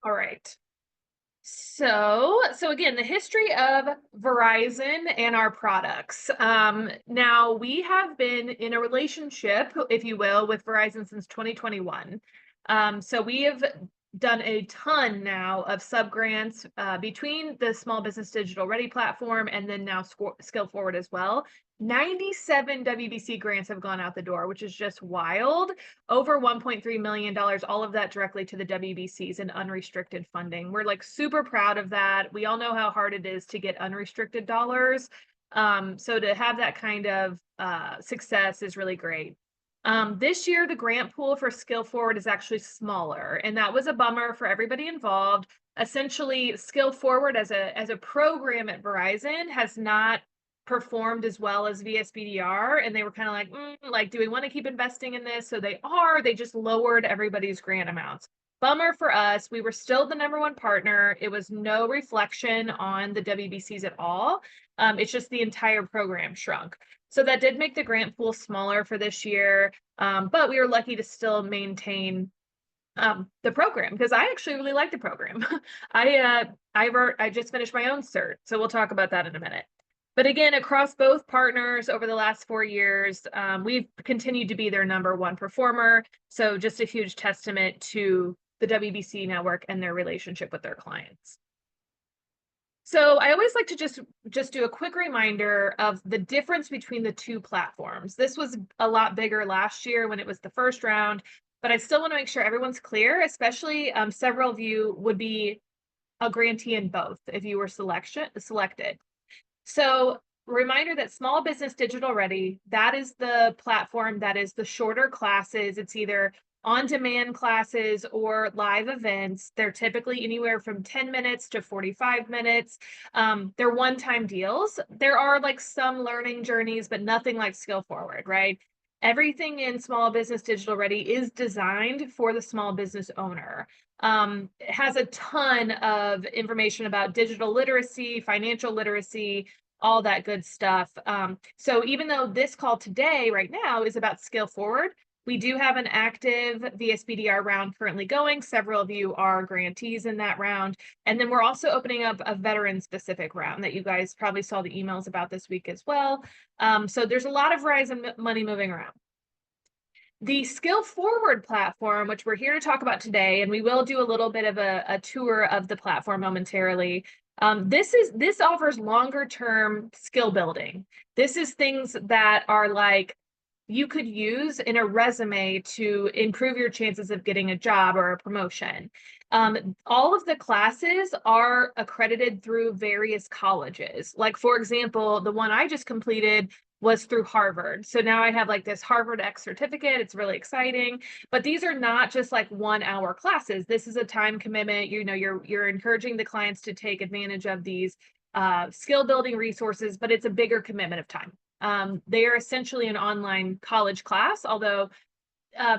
All right. So again, the history of Verizon and our products. Now we have been in a relationship, if you will, with Verizon since 2021. So we have done a ton now of sub grants between the Small Business Digital Ready platform and then now Skill Forward as well. 97 WBC grants have gone out the door, which is just wild. Over $1.3 million, all of that directly to the WBCs and unrestricted funding. We're like super proud of that. We all know how hard it is to get unrestricted dollars. So to have that kind of success is really great. This year, the grant pool for Skill Forward is actually smaller, and that was a bummer for everybody involved. Essentially, Skill Forward as a program at Verizon has not performed as well as VSBDR, and they were kind of like, do we want to keep investing in this? So they just lowered everybody's grant amounts. Bummer for us. We were still the #1 partner. It was no reflection on the WBCs at all. It's just the entire program shrunk. So that did make the grant pool smaller for this year, but we were lucky to still maintain the program because I actually really like the program. I just finished my own cert, so we'll talk about that in a minute. But again, across both partners over the last 4 years, we've continued to be their #1 performer. So just a huge testament to the WBC network and their relationship with their clients. So I always like to just do a quick reminder of the difference between the two platforms. This was a lot bigger last year when it was the first round, but I still want to make sure everyone's clear, especially several of you would be a grantee in both if you were selected. So reminder that Small Business Digital Ready, that is the platform that is the shorter classes. It's either on-demand classes or live events. They're typically anywhere from 10 minutes to 45 minutes. They're one-time deals. There are like some learning journeys, but nothing like Skill Forward, right? Everything in Small Business Digital Ready is designed for the small business owner. It has a ton of information about digital literacy, financial literacy, all that good stuff. So even though this call today, right now, is about Skill Forward, we do have an active VSBDR round currently going. Several of you are grantees in that round. And then we're also opening up a veteran-specific round that you guys probably saw the emails about this week as well. So there's a lot of Verizon money moving around. The Skill Forward platform, which we're here to talk about today, and we will do a little bit of a tour of the platform momentarily. This offers longer term skill building. This is things that are like you could use in a resume to improve your chances of getting a job or a promotion. All of the classes are accredited through various colleges. Like, for example, the one I just completed was through Harvard. So now I have like this Harvard X certificate. It's really exciting. But these are not just like 1-hour classes. This is a time commitment. You know, you're encouraging the clients to take advantage of these skill building resources, but it's a bigger commitment of time. They are essentially an online college class, although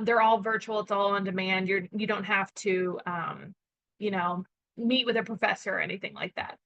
they're all virtual. It's all on demand. You don't have to, you know, meet with a professor or anything like that.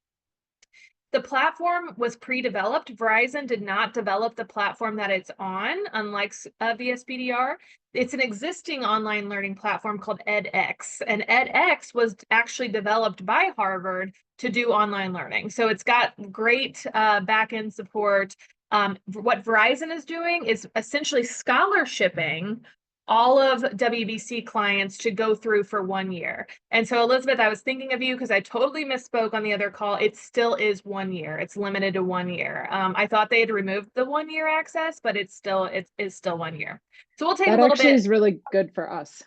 The platform was pre-developed. Verizon did not develop the platform that it's on, unlike VSBDR. It's an existing online learning platform called edX, and edX was actually developed by Harvard to do online learning. So it's got great back-end support. What Verizon is doing is essentially scholarshiping all of WBC clients to go through for 1 year. And so, Elizabeth, I was thinking of you because I totally misspoke on the other call. It still is 1 year. It's limited to 1 year. I thought they had removed the 1 year access, but it is still 1 year. So we'll take a That little actually bit is really good for us.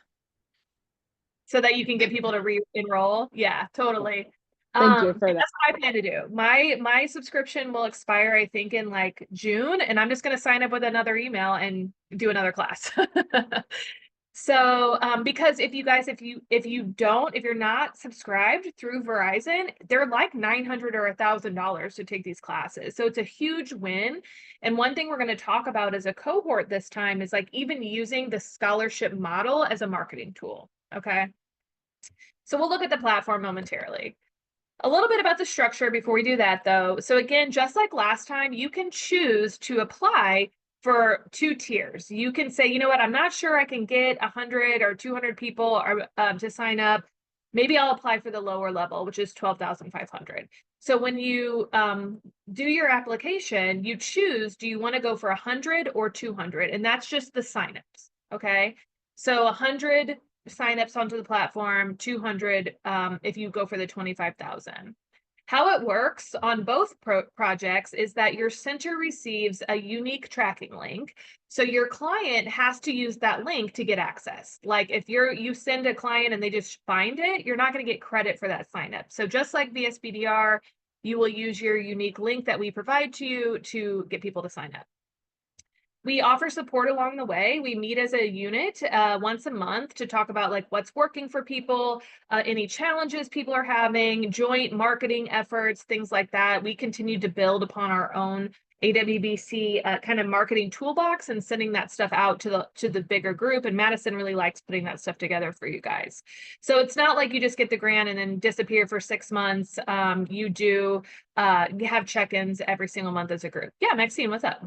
so that you can get people to re-enroll. Yeah, totally. Thank you for And that. that's what I plan to do. My subscription will expire, I think, in like June, and I'm just going to sign up with another email and do another class. So, because if you're not subscribed through Verizon, they're like $900 or $1,000 to take these classes. So it's a huge win. And one thing we're going to talk about as a cohort this time is like even using the scholarship model as a marketing tool. Okay. So we'll look at the platform momentarily. A little bit about the structure before we do that, though. So again, just like last time, you can choose to apply for 2 tiers. You can say, you know what, I'm not sure I can get 100 or 200 people to sign up. maybe I'll apply for the lower level, which is 12,500. So when you do your application, you choose, do you want to go for 100 or 200? And that's just the signups, okay? So 100 signups onto the platform, 200 if you go for the 25,000. How it works on both projects is that your center receives a unique tracking link. So your client has to use that link to get access. Like if you send a client and they just find it, you're not going to get credit for that sign up. So just like VSBDR, you will use your unique link that we provide to you to get people to sign up. We offer support along the way. We meet as a unit once a month to talk about like what's working for people, any challenges people are having, joint marketing efforts, things like that. We continue to build upon our own AWBC kind of marketing toolbox and sending that stuff out to the bigger group. And Madison really likes putting that stuff together for you guys. So it's not like you just get the grant and then disappear for 6 months. You do have check-ins every single month as a group. Yeah, Maxine, what's up?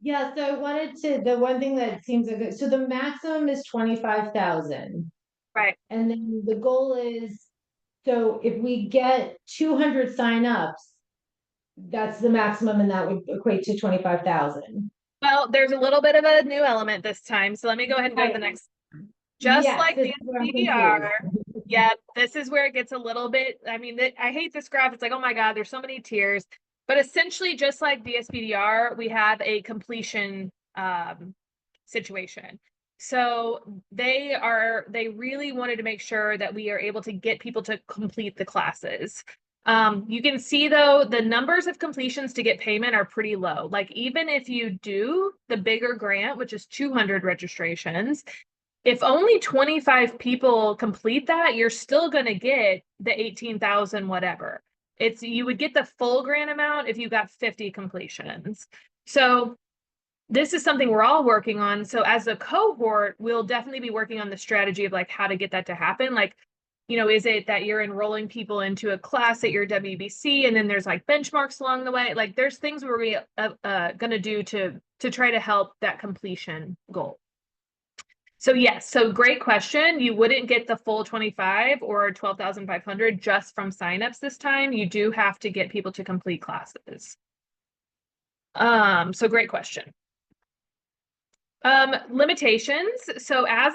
Yeah, so I wanted to, the one thing that seems like, so the maximum is 25,000. Right. And then the goal is, so if we get 200 signups, that's the maximum and that would equate to 25,000. Well, there's a little bit of a new element this time. So let me go ahead and go to the next. Just Yes, like this the is where I'm DDR, confused. yeah, this is where it gets a little bit, I mean, I hate this graph. It's like, oh my God, there's so many tiers. But essentially, just like VSBDR, we have a completion situation. So they really wanted to make sure that we are able to get people to complete the classes. You can see though, the numbers of completions to get payment are pretty low. Like even if you do the bigger grant, which is 200 registrations, if only 25 people complete that, you're still going to get the 18,000 whatever. You would get the full grant amount if you got 50 completions. So this is something we're all working on. So as a cohort, we'll definitely be working on the strategy of like how to get that to happen. Like, you know, is it that you're enrolling people into a class at your WBC and then there's like benchmarks along the way? Like there's things where we going to do to try to help that completion goal. So yes, so great question. You wouldn't get the full 25 or 12,500 just from signups this time. You do have to get people to complete classes. So great question. Limitations. So as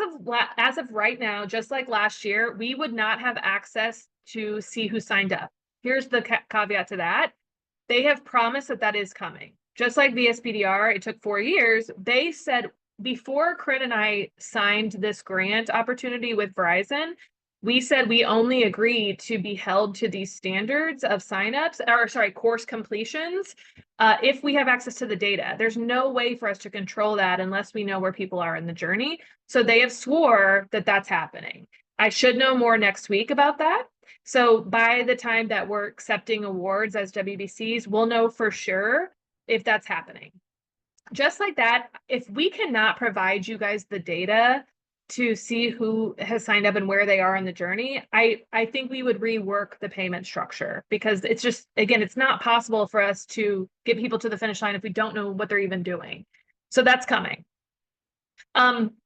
of right now, just like last year, we would not have access to see who signed up. Here's the caveat to that. They have promised that is coming. Just like VSBDR, it took 4 years. They said before Corinne and I signed this grant opportunity with Verizon, we said we only agreed to be held to these standards of signups, or sorry, course completions, if we have access to the data. There's no way for us to control that unless we know where people are in the journey. So they have swore that that's happening. I should know more next week about that. So by the time that we're accepting awards as WBCs, we'll know for sure if that's happening. Just like that, if we cannot provide you guys the data to see who has signed up and where they are in the journey, I think we would rework the payment structure, because it's just, again, it's not possible for us to get people to the finish line if we don't know what they're even doing. So that's coming.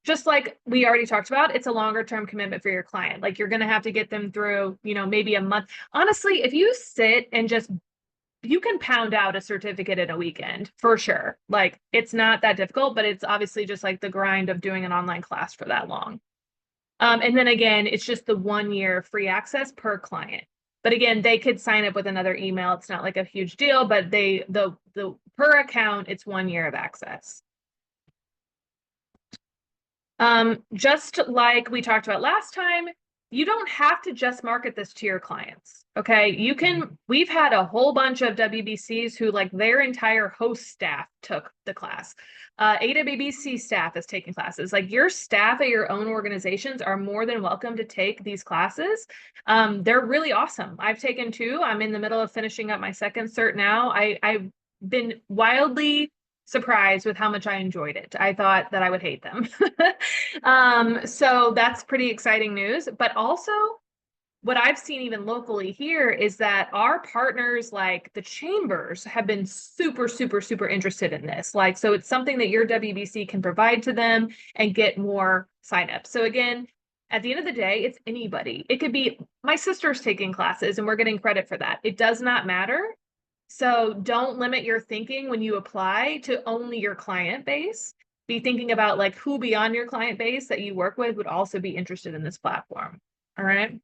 Just like we already talked about, it's a longer term commitment for your client. Like you're going to have to get them through, you know, maybe a month. Honestly, if you sit and just, you can pound out a certificate in a weekend for sure. Like it's not that difficult, but it's obviously just like the grind of doing an online class for that long. And then again, it's just the 1 year free access per client. But again, they could sign up with another email. It's not like a huge deal, but the per account, it's 1 year of access. Just like we talked about last time, you don't have to just market this to your clients. Okay, you can, we've had a whole bunch of WBCs who like their entire host staff took the class. AWBC staff is taking classes. Like your staff at your own organizations are more than welcome to take these classes. They're really awesome. I've taken 2. I'm in the middle of finishing up my second cert now. I've been wildly surprised with how much I enjoyed it. I thought that I would hate them. So that's pretty exciting news. But also, what I've seen even locally here is that our partners, like the chambers, have been super, super, super interested in this. Like, so it's something that your WBC can provide to them and get more signups. So again, At the end of the day, it's anybody. It could be my sister's taking classes and we're getting credit for that. It does not matter. So don't limit your thinking when you apply to only your client base. Be thinking about like who beyond your client base that you work with would also be interested in this platform. All right.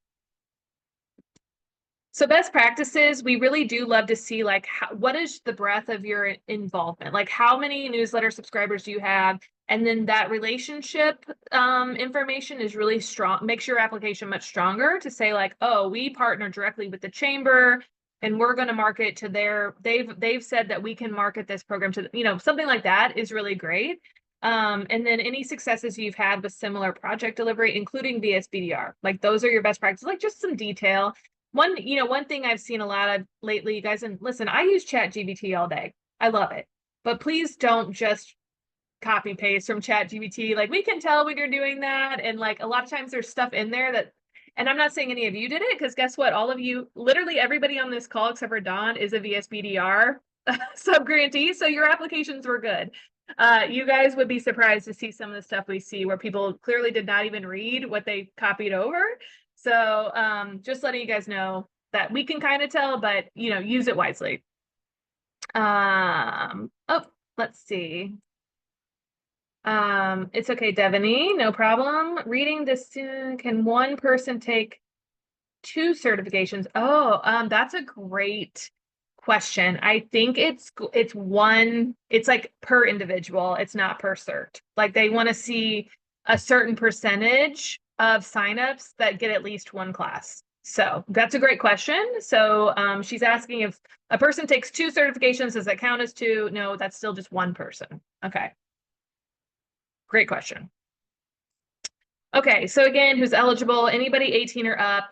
So best practices, we really do love to see like what is the breadth of your involvement? Like how many newsletter subscribers do you have? And then that relationship information is really strong, makes your application much stronger to say like, oh, we partner directly with the chamber and we're going to market to they've said that we can market this program to, something like that is really great. And then any successes you've had with similar project delivery, including VSBDR, like those are your best practices, like just some detail. One thing I've seen a lot of lately, you guys, and listen, I use ChatGPT all day. I love it. But please don't just copy paste from ChatGPT. Like we can tell when you're doing that. And like a lot of times there's stuff in there that, and I'm not saying any of you did it, because guess what? All of you, literally everybody on this call except for Dawn is a VSBDR sub-grantee. So your applications were good. You guys would be surprised to see some of the stuff we see where people clearly did not even read what they copied over. So just letting you guys know that we can kind of tell, but use it wisely. Oh, let's see. It's okay, Devaney, no problem. Reading this, can one person take 2 certifications? Oh, that's a great question. I think it's one, it's like per individual, it's not per cert. Like they want to see a certain percentage of signups that get at least 1 class. So that's a great question. So she's asking if a person takes 2 certifications, does that count as 2? No, that's still just 1 person. Okay. Great question. Okay, so again, who's eligible? Anybody 18 or up?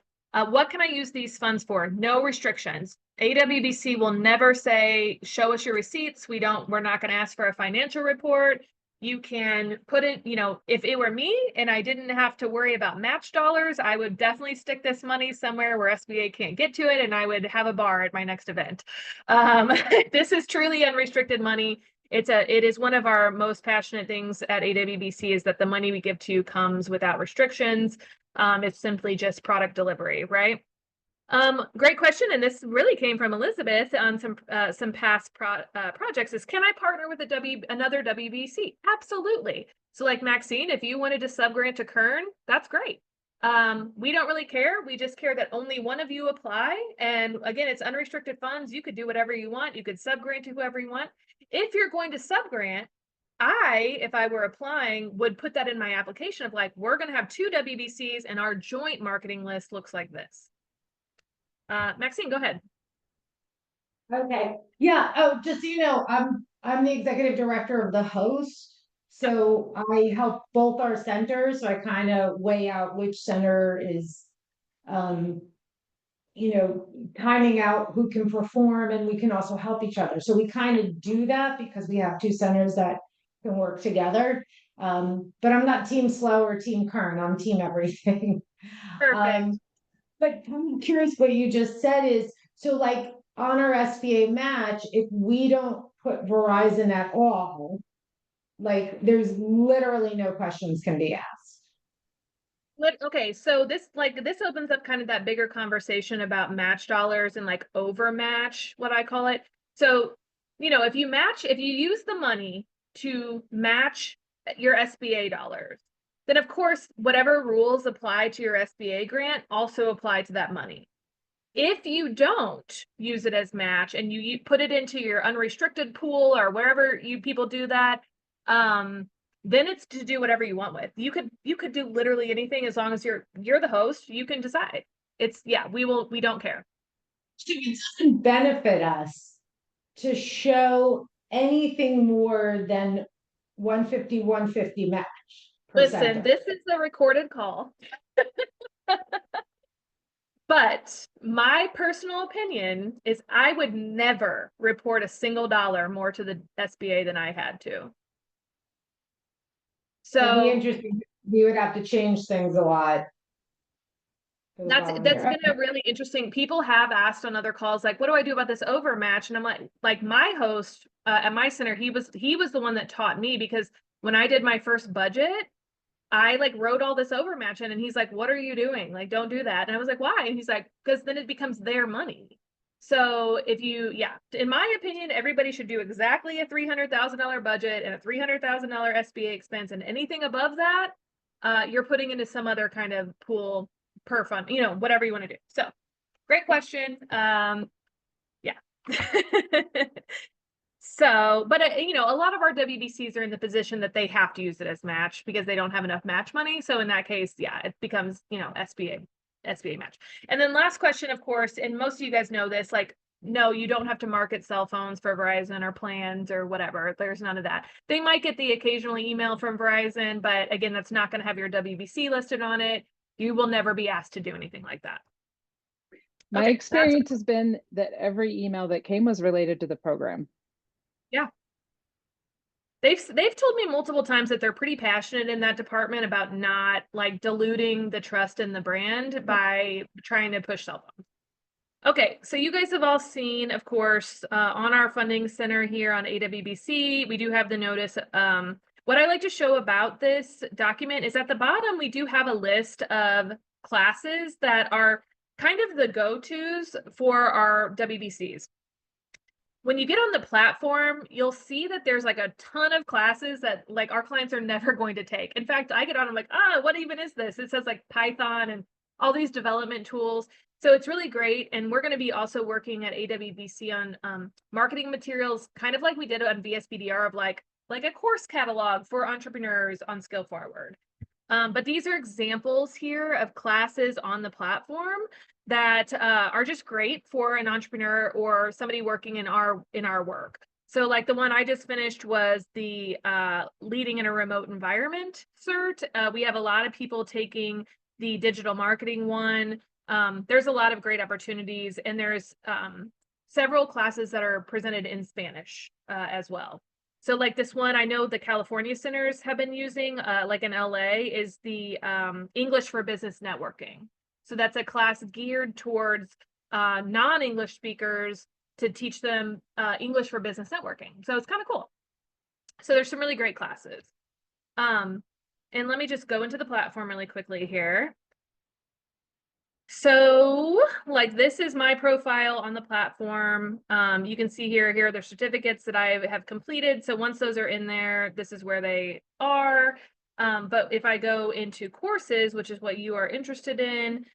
What can I use these funds for? No restrictions. AWBC will never say, show us your receipts. We're not going to ask for a financial report. You can put it, if it were me and I didn't have to worry about match dollars, I would definitely stick this money somewhere where SBA can't get to it, and I would have a bar at my next event. This is truly unrestricted money. It is one of our most passionate things at AWBC is that the money we give to you comes without restrictions. It's simply just product delivery, right? Great question, and this really came from Elizabeth on some past projects. Is can I partner with another WBC? Absolutely. So, like Maxine, if you wanted to subgrant to Kern, that's great. We don't really care. We just care that only one of you apply. And again, it's unrestricted funds. You could do whatever you want. You could subgrant to whoever you want. If you're going to subgrant, if I were applying, would put that in my application of like, we're going to have 2 WBCs and our joint marketing list looks like this. Maxine, go ahead. Okay. Yeah. Oh, just so you know, I'm the executive director of the host. So I help both our centers. So I kind of weigh out which center is, timing out who can perform, and we can also help each other. So we kind of do that because we have 2 centers that can work together. But I'm not team slow or team Kern. I'm team everything. Perfect. But I'm curious what you just said is, so like on our SBA match, if we don't put Verizon at all, like there's literally no questions can be asked. Okay, so this opens up kind of that bigger conversation about match dollars and like overmatch, what I call it. So, if you use the money to match your SBA dollars, then of course, whatever rules apply to your SBA grant also apply to that money. If you don't use it as match and you put it into your unrestricted pool or wherever you people do that, then it's to do whatever you want with. You could do literally anything as long as you're the host. You can decide. We don't care. It doesn't benefit us to show anything more than 150 match. Listen, this is a recorded call. But my personal opinion is I would never report a single dollar more to the SBA than I had to. So it'd be interesting. We would have to change things a lot. That's been a really interesting. People have asked on other calls, like, what do I do about this overmatch? And I'm like my host at my center, he was the one that taught me, because when I did my first budget, I like wrote all this overmatch in, and he's like, what are you doing? Like, don't do that. And I was like, why? And he's like, because then it becomes their money. So if you, yeah, in my opinion, everybody should do exactly a $300,000 budget and a $300,000 SBA expense, and anything above that, you're putting into some other kind of pool per fund, you know, whatever you want to do. So great question. Yeah. So, but you know, a lot of our WBCs are in the position that they have to use it as match because they don't have enough match money. So in that case, yeah, it becomes, you know, SBA match. And then last question, of course, and most of you guys know this, like, no, you don't have to market cell phones for Verizon or plans or whatever. There's none of that. They might get the occasional email from Verizon, but again, that's not going to have your WBC listed on it. You will never be asked to do anything like that. My Okay, experience has been that every email that came was related to the program. yeah. They've told me multiple times that they're pretty passionate in that department about not like diluting the trust in the brand by trying to push cell phones. Okay, so you guys have all seen, of course, on our funding center here on AWBC, we do have the notice. What I like to show about this document is at the bottom, we do have a list of classes that are kind of the go-tos for our WBCs. When you get on the platform, you'll see that there's like a ton of classes that like our clients are never going to take. In fact, I get on, I'm like, what even is this? It says like Python and all these development tools. So it's really great. And we're going to be also working at AWBC on marketing materials, kind of like we did on VSBDR of like a course catalog for entrepreneurs on Skill Forward. But these are examples here of classes on the platform that are just great for an entrepreneur or somebody working in our work. So like the one I just finished was the leading in a remote environment cert. We have a lot of people taking the digital marketing one. There's a lot of great opportunities, and there's several classes that are presented in Spanish as well. So like this one, I know the California centers have been using, like in LA, is the English for Business Networking. So that's a class geared towards non-English speakers to teach them English for business networking. So it's kind of cool. So there's some really great classes. And let me just go into the platform really quickly here. So like this is my profile on the platform. You can see here are the certificates that I have completed. So once those are in there, this is where they are. But if I go into courses, which is what you are interested in,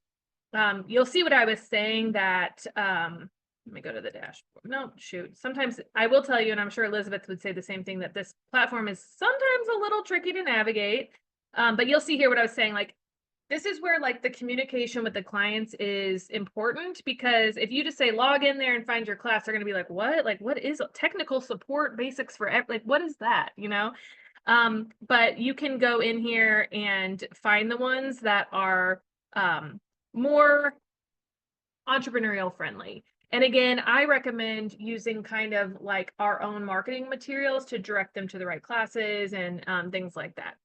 you'll see what I was saying that, let me go to the dashboard. No, shoot. Sometimes I will tell you, and I'm sure Elizabeth would say the same thing, that this platform is sometimes a little tricky to navigate. But you'll see here what I was saying, like, this is where like the communication with the clients is important, because if you just say log in there and find your class, they're going to be like, what? Like, what is technical support basics for like, what is that? You know? But you can go in here and find the ones that are more entrepreneurial friendly. And again, I recommend using kind of like our own marketing materials to direct them to the right classes and things like that.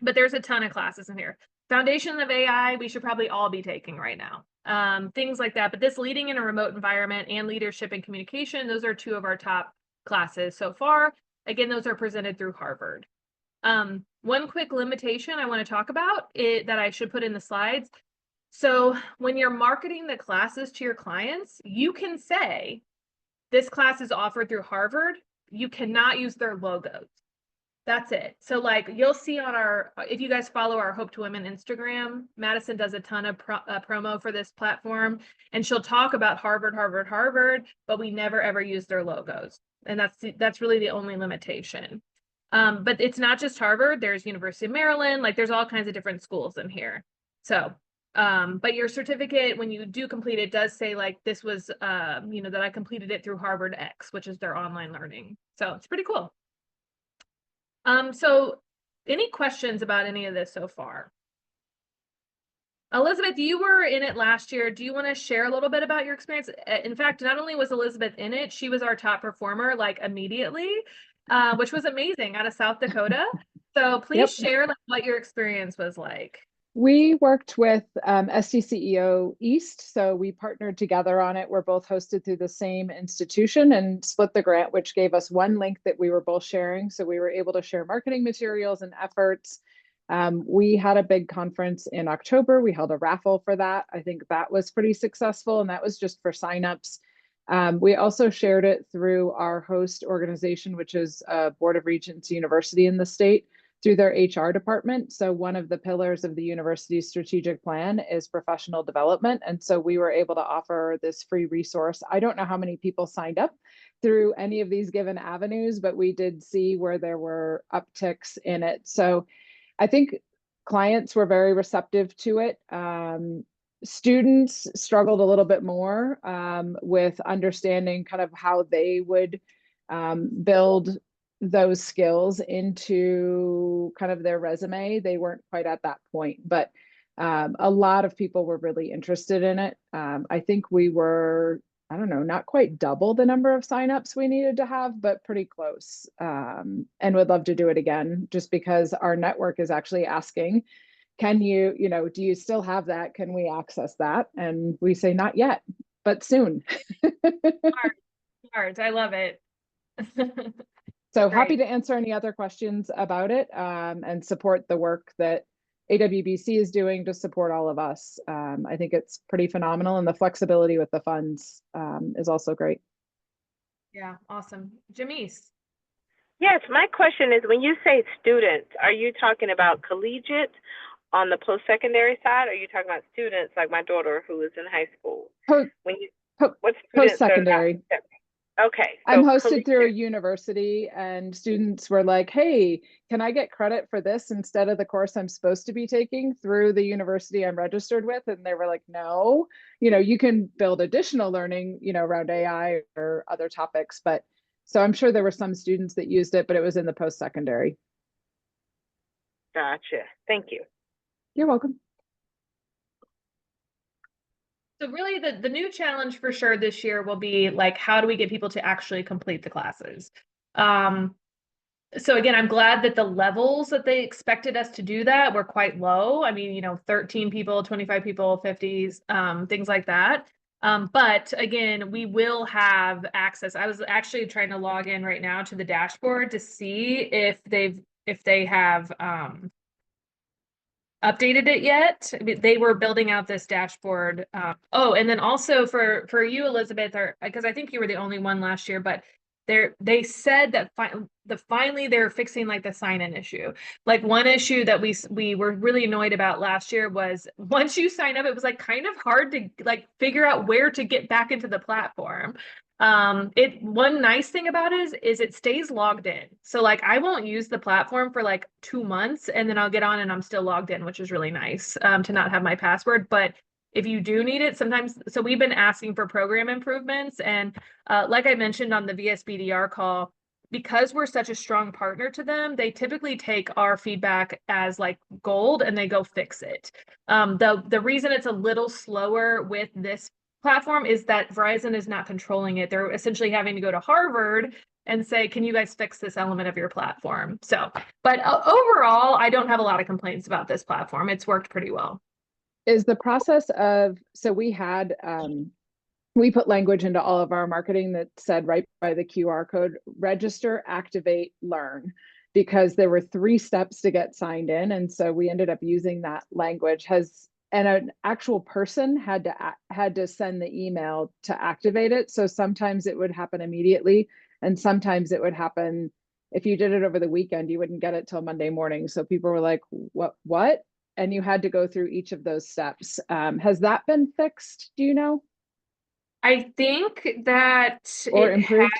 But there's a ton of classes in here. Foundation of AI, we should probably all be taking right now. Things like that. But this leading in a remote environment and leadership and communication, those are two of our top classes so far. Again, those are presented through Harvard. One quick limitation I want to talk about that I should put in the slides. So when you're marketing the classes to your clients, you can say, this class is offered through Harvard. You cannot use their logos. That's it. So like you'll see on our, if you guys follow our Hope to Women Instagram, Madison does a ton of promo for this platform, and she'll talk about Harvard, but we never ever use their logos. And that's really the only limitation. But it's not just Harvard, there's University of Maryland, like there's all kinds of different schools in here. So, but your certificate, when you do complete it, does say like this was, you know, that I completed it through Harvard X, which is their online learning. So it's pretty cool. So any questions about any of this so far? Elizabeth, you were in it last year. Do you want to share a little bit about your experience? In fact, not only was Elizabeth in it, she was our top performer like immediately, which was amazing, out of South Dakota. So please share like what your experience was like. We worked with SDCEO East, so we partnered together on it. We're both hosted through the same institution and split the grant, which gave us one link that we were both sharing. So we were able to share marketing materials and efforts. We had a big conference in October. We held a raffle for that. I think that was pretty successful, and that was just for signups. We also shared it through our host organization, which is Board of Regents University in the state, through their HR department. So one of the pillars of the university's strategic plan is professional development. And so we were able to offer this free resource. I don't know how many people signed up through any of these given avenues, but we did see where there were upticks in it. So I think clients were very receptive to it. Students struggled a little bit more with understanding kind of how they would build those skills into kind of their resume. They weren't quite at that point, but a lot of people were really interested in it. I think we were, I don't know, not quite double the number of signups we needed to have, but pretty close. And would love to do it again, just because our network is actually asking, can you, do you still have that? Can we access that? And we say, not yet, but soon. Smart. I love it. So Great. happy to answer any other questions about it and support the work that AWBC is doing to support all of us. I think it's pretty phenomenal, and the flexibility with the funds is also great. Yeah, awesome. Jamise. Yes, my question is, when you say students, are you talking about collegiate on the post-secondary side, or are you talking about students like my daughter who is in high school? What students Post-secondary. Okay. I'm hosted through a university, and students were like, hey, can I get credit for this instead of the course I'm supposed to be taking through the university I'm registered with? And they were like, no, you can build additional learning, around AI or other topics. But so I'm sure there were some students that used it, but it was in the post-secondary. Gotcha. Thank you. You're welcome. So really the new challenge for sure this year will be like, how do we get people to actually complete the classes? So again, I'm glad that the levels that they expected us to do that were quite low. I mean, 13 people, 25 people, 50s, things like that. But again, we will have access. I was actually trying to log in right now to the dashboard to see if they have updated it yet. I mean, they were building out this dashboard. And then also for you, Elizabeth, or because I think you were the only one last year, but they said that finally they're fixing like the sign-in issue. Like one issue that we were really annoyed about last year was once you sign up, it was like kind of hard to like figure out where to get back into the platform. One nice thing about it is it stays logged in. So like I won't use the platform for like 2 months and then I'll get on and I'm still logged in, which is really nice to not have my password. But if you do need it sometimes, so we've been asking for program improvements, and like I mentioned on the VSBDR call, because we're such a strong partner to them, they typically take our feedback as like gold and they go fix it. The reason it's a little slower with this platform is that Verizon is not controlling it. They're essentially having to go to Harvard and say, can you guys fix this element of your platform? So, but overall, I don't have a lot of complaints about this platform. It's worked pretty well. Is the process of, so we had, we put language into all of our marketing that said right by the QR code, register, activate, learn, because there were 3 steps to get signed in. And so we ended up using that language. And an actual person had to send the email to activate it. So sometimes it would happen immediately, and sometimes it would happen if you did it over the weekend, you wouldn't get it till Monday morning. So people were like, what? And you had to go through each of those steps. Has that been fixed? Do you know? I think that or improved?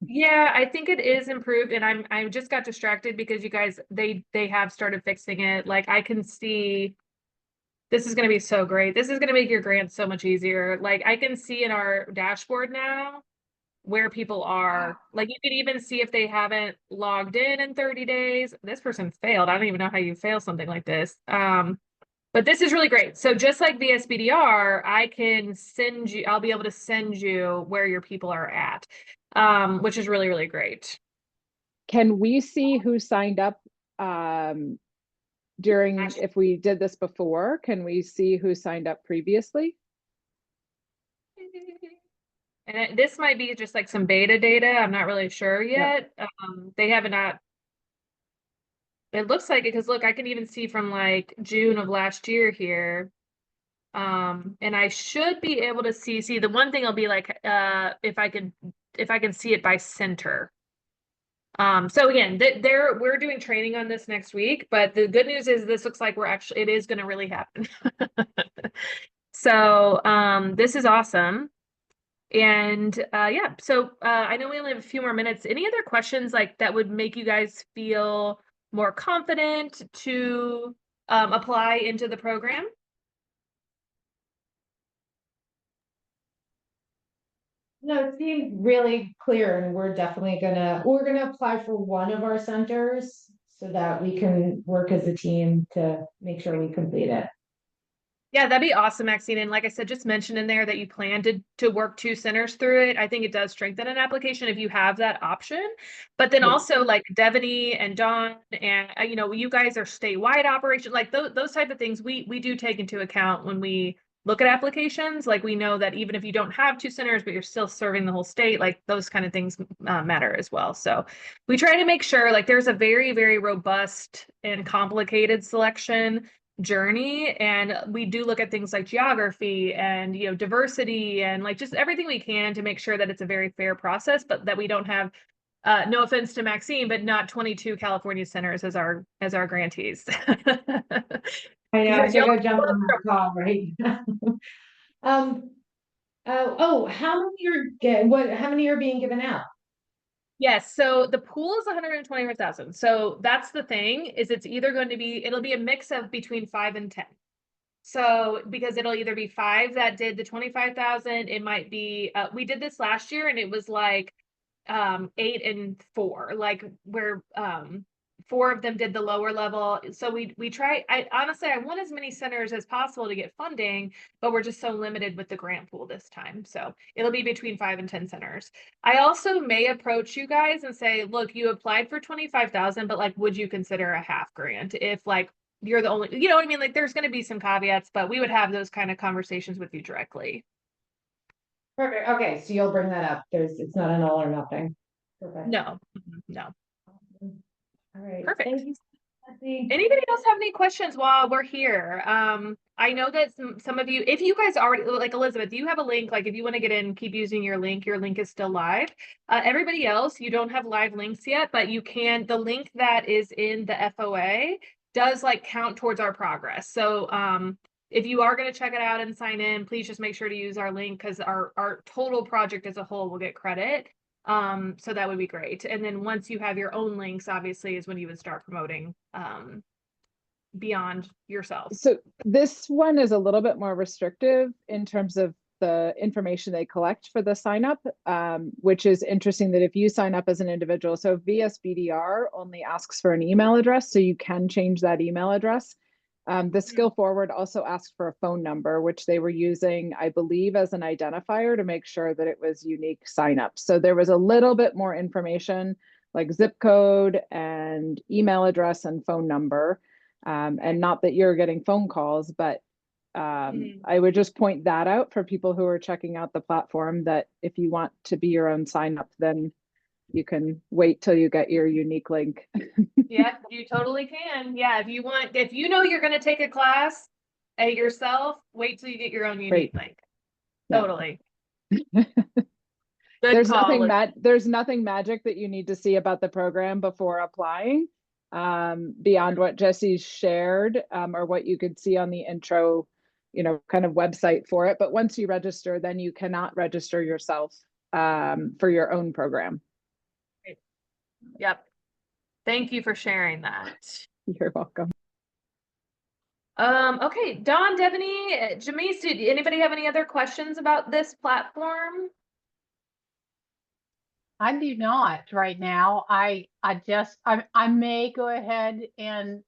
Yeah, I think it is improved, and I just got distracted because you guys they have started fixing it. Like I can see this is going to be so great. This is going to make your grants so much easier. Like I can see in our dashboard now where people are. Like you can even see if they haven't logged in 30 days. This person failed. I don't even know how you fail something like this. But this is really great. So just like VSBDR, I'll be able to send you where your people are at, which is really, really great. Can we see who signed up if we did this before? Can we see who signed up previously? And this might be just like some beta data. I'm not really sure yet. They haven't. It looks like it, because look, I can even see from like June of last year here. And I should be able to see the one thing will be like, if I can see it by center. So again, we're doing training on this next week, but the good news is this looks like it is going to really happen. So, this is awesome. And, yeah, so, I know we only have a few more minutes. Any other questions like that would make you guys feel more confident to, apply into the program? No, it seems really clear and we're gonna apply for one of our centers so that we can work as a team to make sure we complete it. Yeah, that'd be awesome, Maxine. And like I said, just mention in there that you plan to work 2 centers through it. I think it does strengthen an application if you have that option. But then Yeah. also like Devaney and Dawn and you guys are statewide operation, like those type of things we do take into account when we look at applications. Like we know that even if you don't have 2 centers, but you're still serving the whole state, like those kind of things matter as well. So we try to make sure like there's a very, very robust and complicated selection journey, and we do look at things like geography and diversity and like just everything we can to make sure that it's a very fair process, but that we don't have no offense to Maxine, but not 22 California centers as our grantees. I know, I Because y'all- gotta jump on that call, right? How many are being given out? Yes, so the pool is 124,000. So that's the thing, is it'll be a mix of between 5 and 10. So because it'll either be 5 that did the 25,000, it might be we did this last year and it was like 8 and 4, like where 4 of them did the lower level. So we try, honestly I want as many centers as possible to get funding, but we're just so limited with the grant pool this time. So it'll be between 5 and 10 centers. I also may approach you guys and say, look, you applied for 25,000, but like would you consider a half grant if like you're the only, you know what I mean? Like there's going to be some caveats, but we would have those kind of conversations with you directly. Perfect, okay, so you'll bring that up, it's not an all or nothing. Perfect. No, no. All right. Perfect. Thank you, Betsy. Anybody else have any questions while we're here? I know that some of you, if you guys already, like Elizabeth, you have a link, like if you want to get in, keep using your link is still live. Everybody else, you don't have live links yet, but you can, the link that is in the FOA does like count towards our progress. So if you are going to check it out and sign in, please just make sure to use our link because our total project as a whole will get credit. So that would be great. And then once you have your own links, obviously is when you would start promoting beyond yourself. So this one is a little bit more restrictive in terms of the information they collect for the sign up, which is interesting that if you sign up as an individual, so VSBDR only asks for an email address, so you can change that email address. The Skill Forward also asked for a phone number, which they were using, I believe, as an identifier to make sure that it was unique sign up. So there was a little bit more information like zip code and email address and phone number. And not that you're getting phone calls, but I would just point that out for people who are checking out the platform, that if you want to be your own sign up, then you can wait till you get your unique link. Yeah, you totally can. Yeah, if you know you're going to take a class yourself, wait till you get your own unique link. Yeah. Totally. There's nothing magic that you need to see about the program before applying, beyond what Jesse's shared, or what you could see on the intro, kind of website for it. But once you register, then you cannot register yourself for your own program. Yep. Thank you for sharing that. You're welcome. Okay, Dawn, Devaney, Jamise, did anybody have any other questions about this platform? I do not right now. I may go ahead and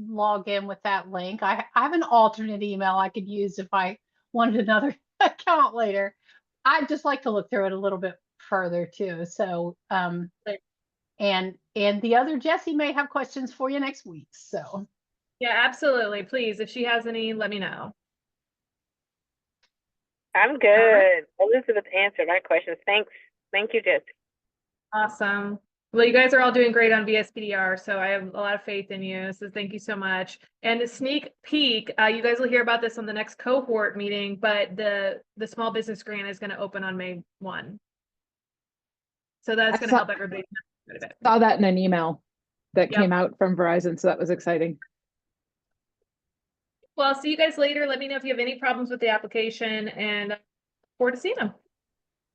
log in with that link. I have an alternate email I could use if I wanted another account later. I'd just like to look through it a little bit further too. So and the other Jessie may have questions for you next week. So yeah, absolutely. Please, if she has any, let me know. I'm good. Elizabeth answered my questions. Thank you, Jessie. Awesome. Well, you guys are all doing great on VSPDR, so I have a lot of faith in you. So thank you so much. And a sneak peek, you guys will hear about this on the next cohort meeting, but the small business grant is going to open on May 1. So that's going to help everybody. Saw that in an email that Yep. came out from Verizon, so that was exciting. Well, I'll see you guys later. Let me know if you have any problems with the application, and look forward to seeing them.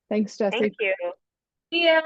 Thanks, Jesse. Thank you. Yeah.